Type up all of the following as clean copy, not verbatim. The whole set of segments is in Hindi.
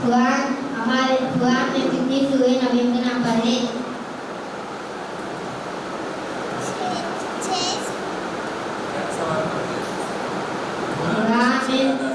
कुरान में कितनी सूरह नबियों के नाम पढ़े?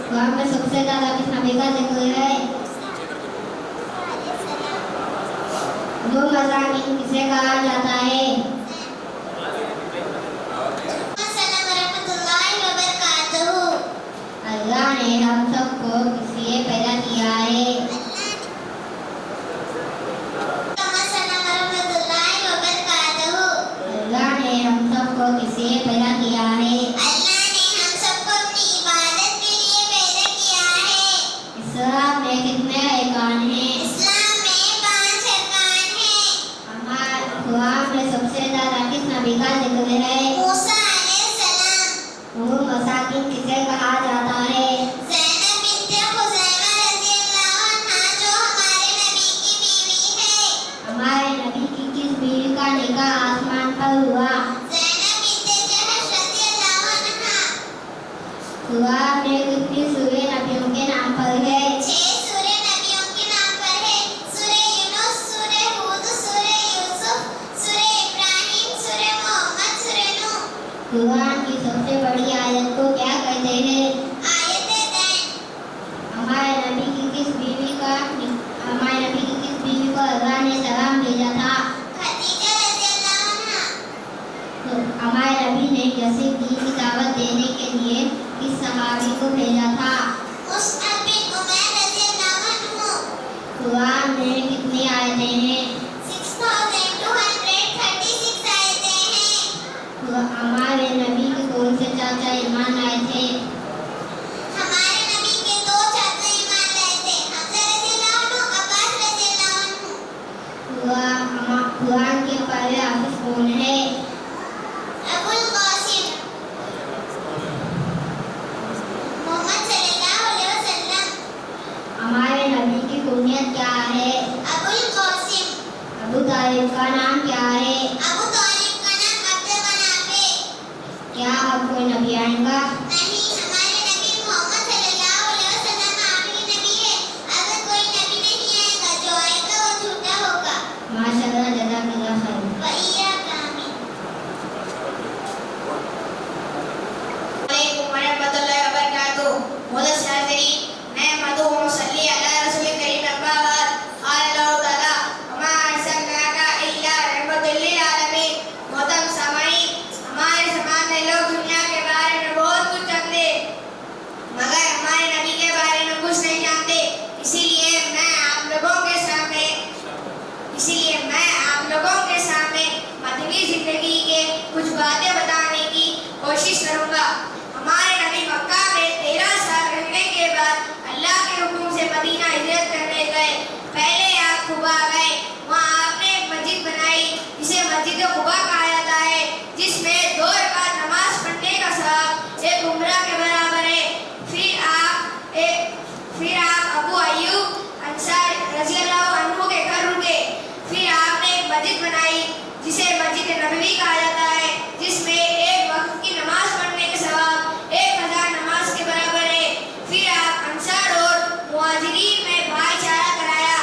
कुरान में सबसे ज्यादा किस नबी का जिक्र है? मज़ाकिन किसे कहा जाता है? अल्लाह ने हम सबको किस लिए पैदा किया है? अल्लाह ने हम सबको किस लिए पैदा किया है? इस्लाम में कितने अरकान हैं? कुरान में सबसे ज्यादा किस नबी का जिक्र है? मसाकिन किसे कहा जाता है? हमारे नबी की किस बीवी का निकाह आसमान पर हुआ? कुरान में कितनी सूरह नबियों के नाम पर है? कुरान की सबसे बड़ी आयत को क्या कहते हैं? हमारे नबी की किस बीवी को अल्लाह ने सलाम भेजा था? हमारे नबी ने जैसे दीन की दावत देने के लिए किस सहाबी को भेजा था? कुरान में कितनी आयतें हैं? 6236 आयतें हैं। हमारे नबी के कौन से चाचा ईमान लाए थे? हमारे नबी के दो चाचा ईमान लाए थे, हमजा रज़ियल्लाहु अन्हु, अब्बास रज़ियल्लाहु अन्हु। कुरान के पहले हाफिज कौन है? अबुल कासिम, मोहम्मद सल्लल्लाहु अलैहि वसल्लम। हमारे नबी की कुनियत क्या है? अबुल कासिम। अबू तालिब का नाम क्या है? अबू तालिब का नाम अब्दुल मनाफ है। क्या अब कोई नबी आएगा? नहीं, हमारे नबी मोहम्मद सल्लल्लाहु अलैहि वसल्लम आखिरी नबी है। अगर कोई नबी नहीं आएगा, जो आएगा वो झूठा होगा। माशाअल्लाह, जज़ाकल्लाह खैर। व इय्याक आमीन। वालेकुम वरहमतुल्लाहि वबरकातुहू। मुदस्सिर हाज़िरीन, मैं मदहू मुसल्ली अला रसूल करीम अब्बाबाद क़ाल अल्लाहु तआला वमा अरसलनाका इल्ला रहमतल लिल आलमीन। मोहतरम सामाईन, हमारे सामने लोग दुनिया के बारे में बहुत कुछ जानते मगर हमारे नबी के बारे में कुछ नहीं जानते। इसीलिए मैं आप लोगों के सामने मदनी जिंदगी के कुछ बातें बताने की कोशिश करूंगा। हमारे नबी मक्का में 13 साल रहने के बाद अल्लाह के हुक्म से मदीना हिजरत करने गए। पहले आप खुबा गए, वहाँ आपने एक मस्जिद बनाई जिसे मस्जिद खुबा कहा जाता है, जिसमें 2 रकात नमाज पढ़ने का सवाब एक उम्रा के बराबर है। फिर आप अबू अय्यूब अंसारी रज़ियल्लाहु अन्हु के घर रुके। फिर आपने एक मस्जिद बनाई जिसे मस्जिद नबवी कहा जाता है, जिसमें एक वक्त की नमाज पढ़ने के सवाब 1000 नमाज के बराबर है। फिर आप अंसार और मुहाजिरीन में भाईचारा कराया।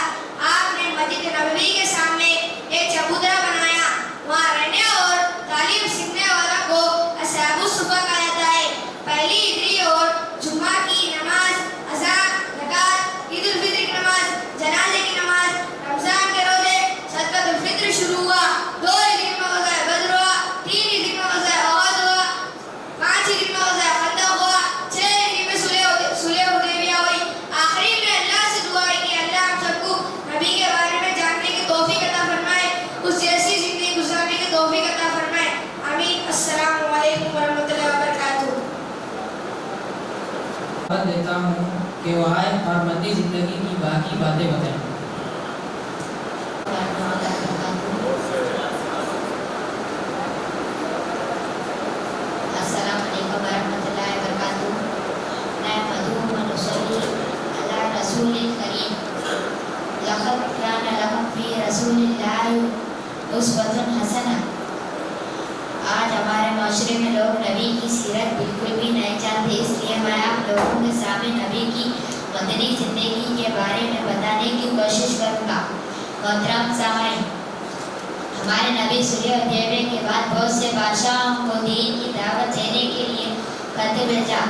आपने मस्जिद नबवी के सामने एक चबूतरा बनाया। वहाँ रहने और तालीम सीखने वाला को असहाबुस सुफ़ा कहा जाता है। पहली हिजरी और जुम्मा की नमाज, अज़ान, ज़कात, ईद उल फित्र की नमाज, जनाजे की नमाज, रमजान के रोजे, सदक़ातुल फित्र शुरू हुआ। 2 हिजरी में मौज़ा बद्र हुआ, 3 हिजरी में मौज़ा उहद हुआ, 5 हिजरी में मौज़ा खंदक हुआ, 6 हिजरी में सुलह हुदैबिया हुई। आखिरी में अल्लाह से दुआ है कि अल्लाह हम सबको नबी के बारे में जानने की तौफीक अता फरमाए, उस जैसी जिंदगी गुजारने की तौफीक अता फरमाए। आमीन। अस्सलामु अलैकुम वरहमतुल्लाहि वबरकातुहू। देता हूँ कि वो आए और मदनी जिंदगी की बाकी बातें बताएं। अस्सलामु अलैकुम वरहमतुल्लाहि वबरकातुहू। मैं मदहू मुसल्ली अला रसूलिल करीम। लक़द कान लकुम फ़ी रसूलिल्लाहि उस्वतुन हसना। आज हमारे माशरे में लोग नबी की सीरत बिल्कुल भी नहीं जानते, इसलिए मैं आप लोगों के सामने नबी की मदनी जिंदगी के बारे में मोहतरम सामाईन, हमारे नबी सुलह के बाद बहुत से बादशाहों को दीन की दावत देने के लिए खत भेजा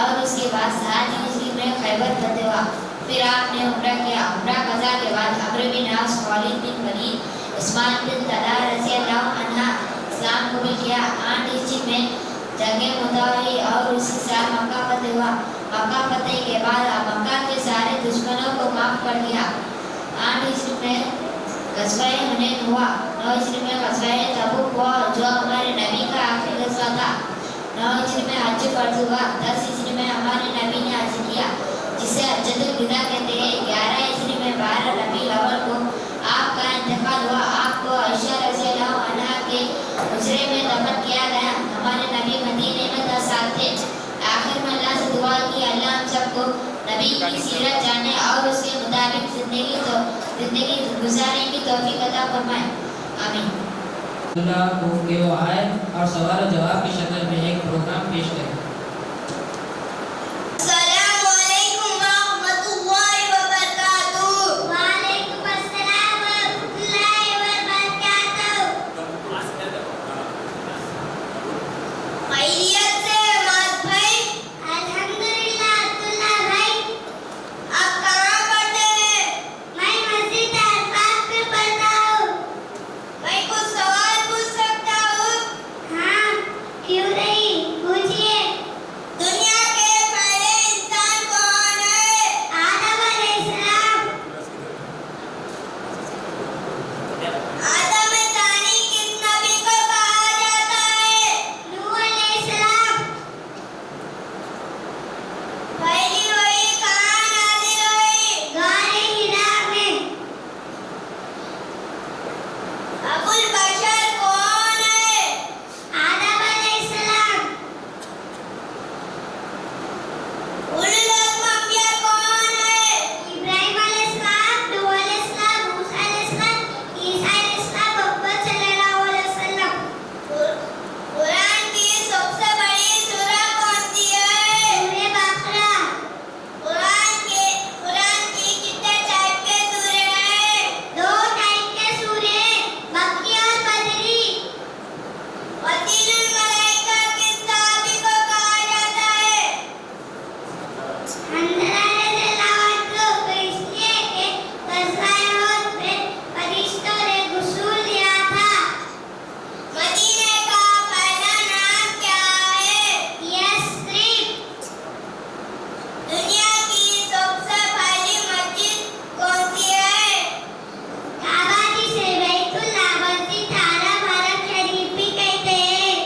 और उसके बाद 7 हिजरी में खैबर फतह हुआ। फिर आपने उम्रा किया। उम्रा कज़ा के बाद अम्र बिन आस, खालिद बिन वलीद, उस्मान बिन तलहा रज़ियल्लाहु अन्हा इस्लाम कबूल किया। 8 हिजरी में जंगे मुता हुई और उसी साल मक्का फतह हुआ। मक्का फतह के बाद मक्का के सारे दुश्मनों को माफ कर दिया। 8 हिजरी में ग़ज़वा हुनैन हुआ। 9 हिजरी में ग़ज़वा तबूक हुआ जो हमारे नबी का आखिरी ग़ज़वा था। 9 हिजरी में हज फर्ज हुआ। 10 हिजरी में हमारे नबी ने हज किया जिसे हज्जतुल विदा कहते हैं। 11 हिजरी में 12 रबीउल अव्वल को आपका इंतकाल हुआ। आपको आयशा रज़ियल्लाहु अन्हा के हुजरे में दफन किया गया। हमारे नबी मदीने में 10 साल थे। आखिर में अल्लाह से दुआ की अल्लाह हम सबको नबी की सीरत जानने और उसके मुताबिक जिंदगी गुजारने की तौफीक अता फरमाए। आमीन। अल्लाह को कि वो आए और सवाल और जवाब की शक्ल में एक प्रोग्राम पेश करें। अस्सलामु अलैकुम व रहमतुल्लाहि व बरकातुहू। वालेकुम अस्सलाम व रहमतुल्लाहि व बरकातुहू। खैरियत से मत भाई? अल्हम्दुलिल्लाह अब्दुल्ला भाई। आप कहाँ पढ़ते हैं? मैं मस्जिद अल्फाज में पढ़ता हूँ। मैं कुछ सवाल पूछ सकता हूँ? हाँ, क्यों नहीं, पूछिए। दुनिया के पहले इंसान कौन है? आदम अलैहिस्सलाम। आदम तानी किस नबी को कहा जाता है? नूह अलैहिस्सलाम। पहली वही कहाँ नाज़िल हुई? गारे हिरा में। अबुल बशर कौन है? आदम अलैहिस्सलाम। उलुल अज़्म अंबिया कौन है? इब्राहीम अलैहिस्सलाम, नूह अलैहिस्सलाम, मूसा अलैहिस्सलाम, ईसा अलैहिस्सलाम, मोहम्मद सल्लल्लाहु अलैहि वसल्लम। कुरान की सबसे बड़ी सूरा कौन सी है? सूरे बकरा। कुरान की कितने टाइप के सूरे हैं? 2 टाइप के सूरे, मक्की और मदनी। वतीनुल मलाइका किस सहाबी को कहा जाता है? हंज़ला रज़ियल्लाहु अन्हु को, इसलिए कि ग़ज़वा उहद में फरिश्तों ने गुस्ल लिया था। मदीने का पहला नाम क्या है? यस्रिब। दुनिया की सबसे पहली मस्जिद कौन सी है? काबा जिसे बैतुल्लाह, मस्जिद हरम, हरम शरीफ भी कहते हैं।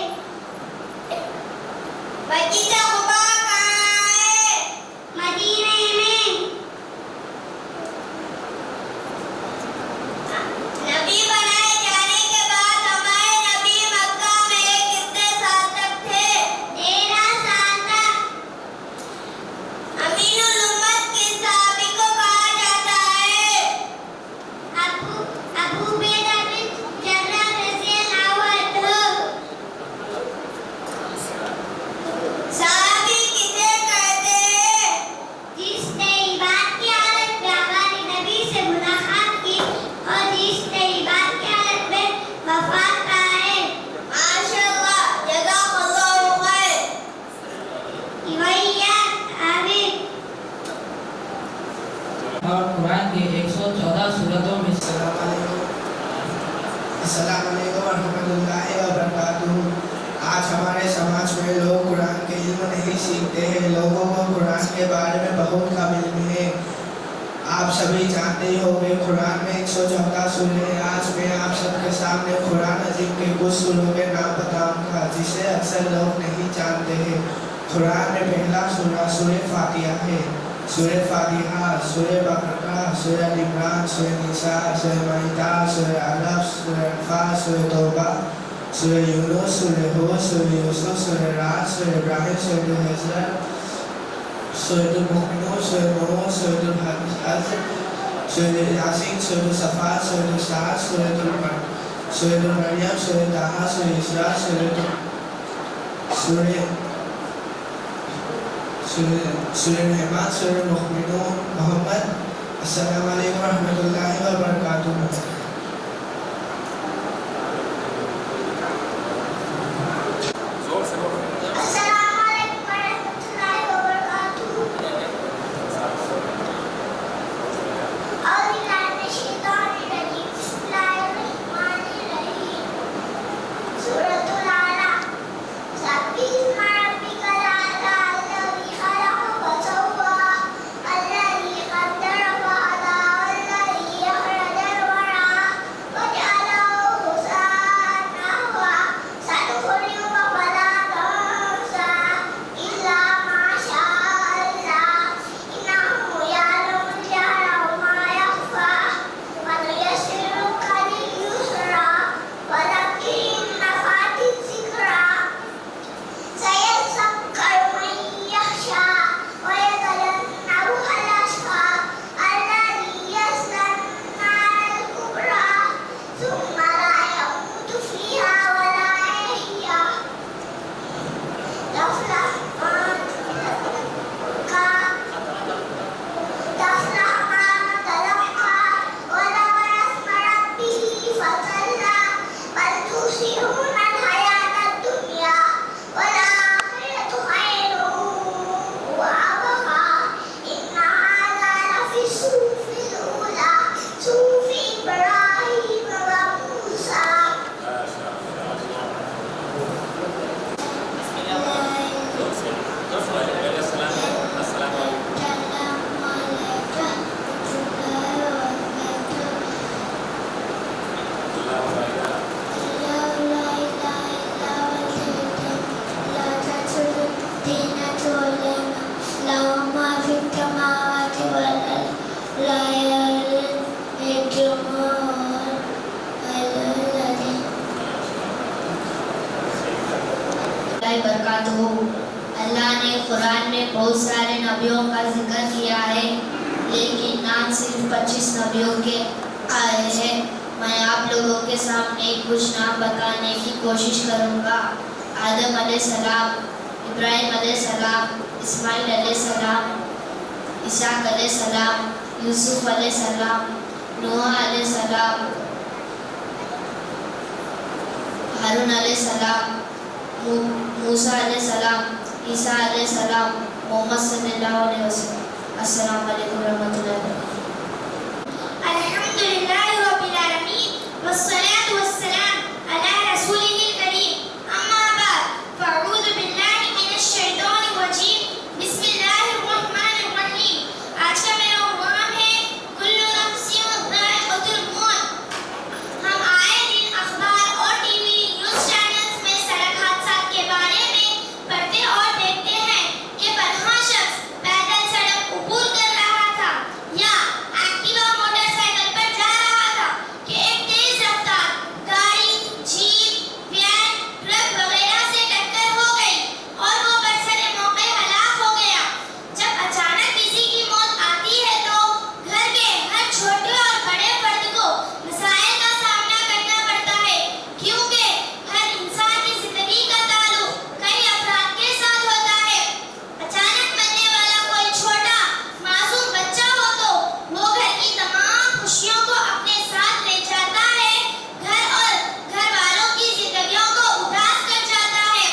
मस्जिद कुबा कहाँ है? मदीने में। नबी बनाए जाने के बाद हमारे नबी मक्का में कितने साल तक थे? 13 साल तक। अमीनुल उम्मत किस सहाबी को कहा जाता है? अबू उबैदा बिन जर्राह रज़ियल्लाहु अन्हु। सहाबी किसे कहते हैं? जिसने इबादत की हालत में हमारे नबी से मुलाकात की और जिसने इबादत की हालत में वफात पाया है। माशाअल्लाह, जज़ाकल्लाहु खैर। वैया आमीन। और कुरान के 114 सूरतों में से अस्सलाम वालेकुम रहमतुल्लाहि व बरकातुहू। आज हमारे समाज में लोग कुरान के इल्म नहीं सीखते हैं। लोगों को कुरान के बारे में बहुत कम इल्म है। आप सभी जानते ही होंगे कुरान में 114 सूरे हैं। आज मैं आप सबके सामने कुरान अजीम के कुछ सूरों के नाम बताऊंगा जिसे अक्सर लोग नहीं जानते हैं। कुरान में पहला सूरा सूरे फातिहा है। सूरे फातिहा, सूरे बकरा, सूरे इमरान, सूरे निसा, सूरे माइदा, सूरे अलफ, सूरे अनफाल, सूरे तौबा, सूरे यूनुस, सूरे हूद, सूरे यूसुफ, सूरे राद, सूरे इब्राहिम, सूरे हिजर, सूरे मुमिनून, सूरे नूह, सूरे हज, सूरे यासीन, सूरे सफा, सूरे साद, सूरे मरियम, सूरे ताहा, सूरे इसरा, सूरे रहमान, सूरे मुमिनून, मोहम्मद। अस्सलामु अलैकुम रहमतुल्लाहि व बरकातुहू। वबरकातुहू। अल्लाह ने कुरान में बहुत सारे नबियों का जिक्र किया है, लेकिन नाम सिर्फ 25 नबियों के आए हैं। मैं आप लोगों के सामने कुछ नाम बताने की कोशिश करूँगा। आदम अलैहिस्सलाम, इब्राहिम अलैहिस्सलाम, इस्माइल अलैहिस्सलाम, इसाक अलैहिस्सलाम, यूसुफ अलैहिस्सलाम, नूह अलैहिस्सलाम, हारून अलैहिस्सलाम, मूसा अलैहिस्सलाम, ईसा अलैहिस्सलाम, मोहम्मद सल्लल्लाहु अलैहि वसल्लम। अस्सलाम वालेकुम रहमतुल्लाहि व बरकातुहू। अल्हम्दुलिल्लाहि रब्बिल आलमीन वस्सलातु वस्सलाम अला रसूलिहिल करीम। अम्मा बाद फअऊज़ु बिल्लाहि मिनश शैतानिर रजीम। बिस्मिल्लाहिर रहमानिर रहीम। आज का मेरा उन्वान है कुल्लु नफ्सिन ज़ाइक़तुल मौत। हम आए दिन अखबार और टीवी न्यूज़ चैनल्स में सड़क हादसा के बारे में पढ़ते और देखते हैं कि फलाना शख्स पैदल सड़क अबूर कर रहा था या एक्टिवा मोटरसाइकिल पर जा रहा था कि एक तेज रफ्तार गाड़ी, जीप, वैन, ट्रक वगैरह से टक्कर हो गई और वो बरसरे मौके हलाक हो गया। जब अचानक किसी की मौत आती है तो घर के हर छोटे और बड़े फर्द को मसाइल का सामना करना पड़ता है, क्योंकि हर इंसान की जिंदगी का ताल्लुक कई अफराद के साथ होता है। अचानक मरने वाला कोई छोटा मासूम बच्चा हो तो वो घर की तमाम खुशियों को अपने साथ ले जाता है, घर और घर वालों की जिंदगियों को उदास कर जाता है।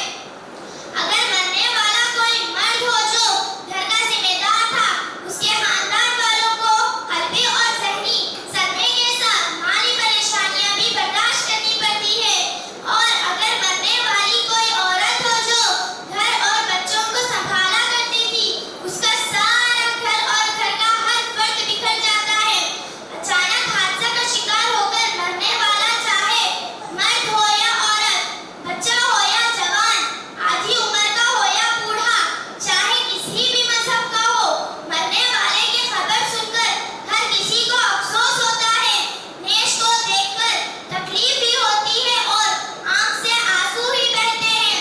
अगर मरने वाला कोई मर्द हो जो घर का जिम्मेदार था, उसके खानदान वालों को कल्बी और ज़हनी सदमे के साथ माली परेशानियां भी बर्दाश्त करनी पड़ती है। और अगर मरने वाली कोई औरत हो जो घर और बच्चों को संभाला करती थी, उसका सारा घर और घर का हर फर्द बिखर जाता है। अचानक हादसा का शिकार होकर मरने वाला, चाहे मर्द हो या औरत, बच्चा हो या जवान, आधी उम्र का हो या बूढ़ा, चाहे किसी भी मजहब का हो, मरने वाले की खबर सुनकर हर किसी को अफसोस होता है, नेश को देखकर तकलीफ भी होती है और आंख से आंसू ही बहते हैं।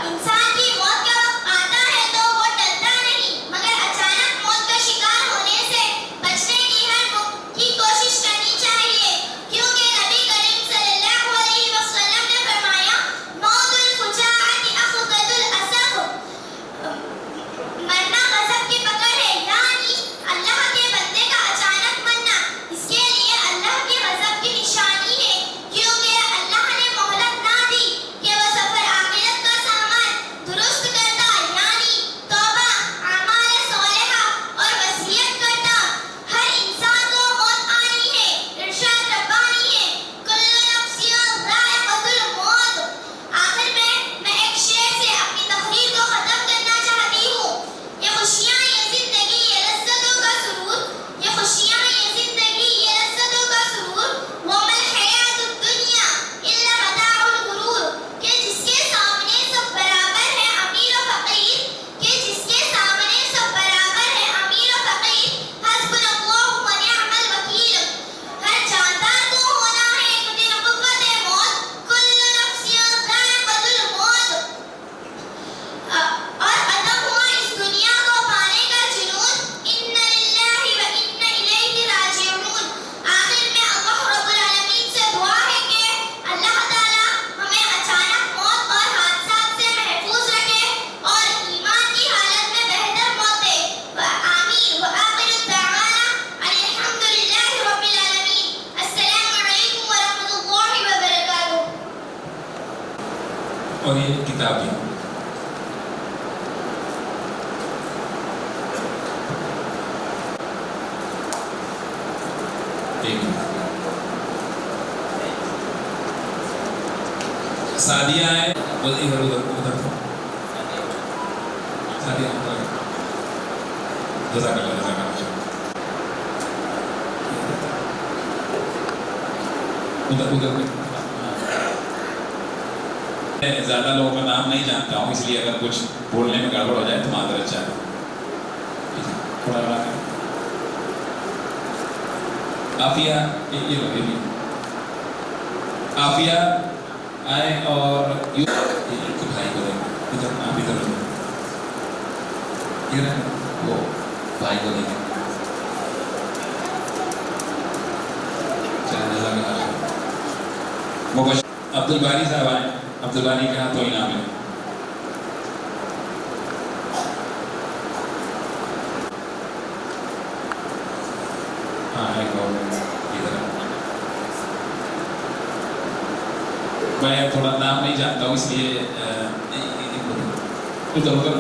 इंसान की मौत का वक्त आता है तो वो टलता नहीं, मगर अचानक मौत का शिकार होने से बचने की हर की कोशिश करनी चाहिए, क्योंकि नबी करीम सल्लल्लाहु अलैहि वसल्लम ने फरमाया, मौतुल फुजाअति अखदुल असफ। मरना गज़ब की पकड़ है, यानी अल्लाह के बंदे का अचानक मरना इसके लिए अल्लाह के गज़ब की निशानी है, क्योंकि अल्लाह ने मोहलत ना दी कि वो सफर आखिरत का सामान दुरुस्त करता, यानी तौबा, अमाल सालिहा और वसीयत करता। हर इंसान को मौत आनी है, इरशाद रब्बानी है, कुल्लु नफ्सिन ज़ाइक़तुल मौत। आखिर में मैं एक शेर से अपनी तकरीर को खत्म करना चाहती हूँ। ये खुशियाँ, ये जिंदगी, ये लज़्ज़तों का सुरूर, ये खुशियाँ, ये जिंदगी, ये लज़्ज़तों का सुरूर, वमल हयातुद दुनिया इल्ला मताउल गुरूर। कि जिसके सामने सब बराबर है अमीर और फकीर, कि जिसके सामने सब बराबर है अमीर और फकीर, हस्बुनल्लाहु व निअमल वकील। हर जानदार को होना है एक दिन क़ुव्वते मौत, कुल्लु नफ्सिन ज़ाइक़तुल मौत। और अदम हुआ इस दुनिया को पाने का जुनून, इन्ना लिल्लाहि व इन्ना इलैहि राजिऊन। आखिर में अल्लाह रब्बुल आलमीन से दुआ है कि अल्लाह ताला हमें अचानक मौत और हादसात से महफूज रखे और ईमान की हालत में बेहतर मौत दे। आमीन। व आखिरु दअवाना अल्हम्दुलिल्लाहि रब्बिल आलमीन। अस्सलामु अलैकुम व रहमतुल्लाहि व बरकातुहू। और ये किताब भी सादिया है, बोल इधर उधर उधर सादिया जज़ाकल्लाह। उधर उधर मैं ज़्यादा लोगों का नाम नहीं जानता हूँ, इसलिए अगर कुछ बोलने में गड़बड़ हो जाए तो माजरत चाहे। थोड़ा बड़ा आफिया, ये लो, ये भी आफिया आए और इनके भाई को देंगे, इधर आप इधर इधर वो भाई को देंगे। अब्दुल बारी साहब आए, अब्दुल बारी के हाथों इनाम है। हाँ एक और इधर मैं थोड़ा नाम नहीं जानता हूँ इसलिए उधर उधर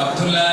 अब्दुल्ला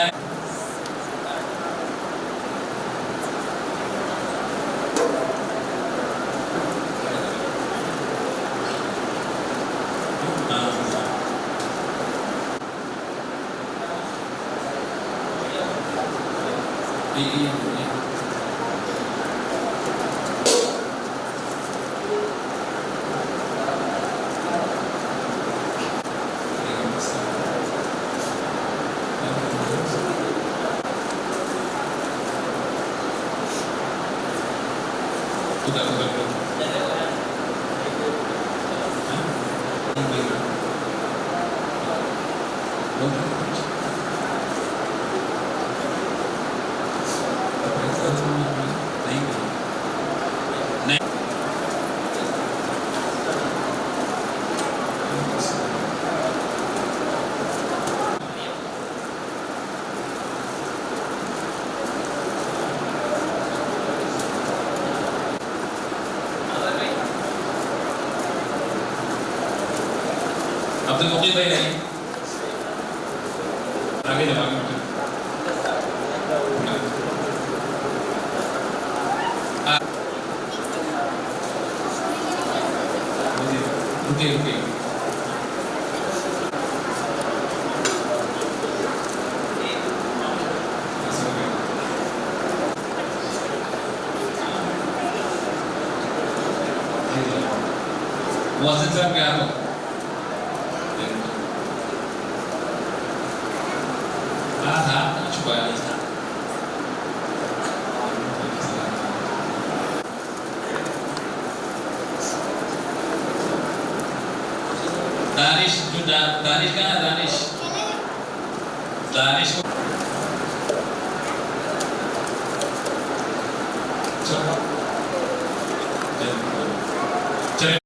अब्दुल मुकीम भाई नहीं आगे जाओ रुकिए रुकिए वासिफ साहब क्या हो दानिश जो दानिश कहाँ है दानिश दानिश चलो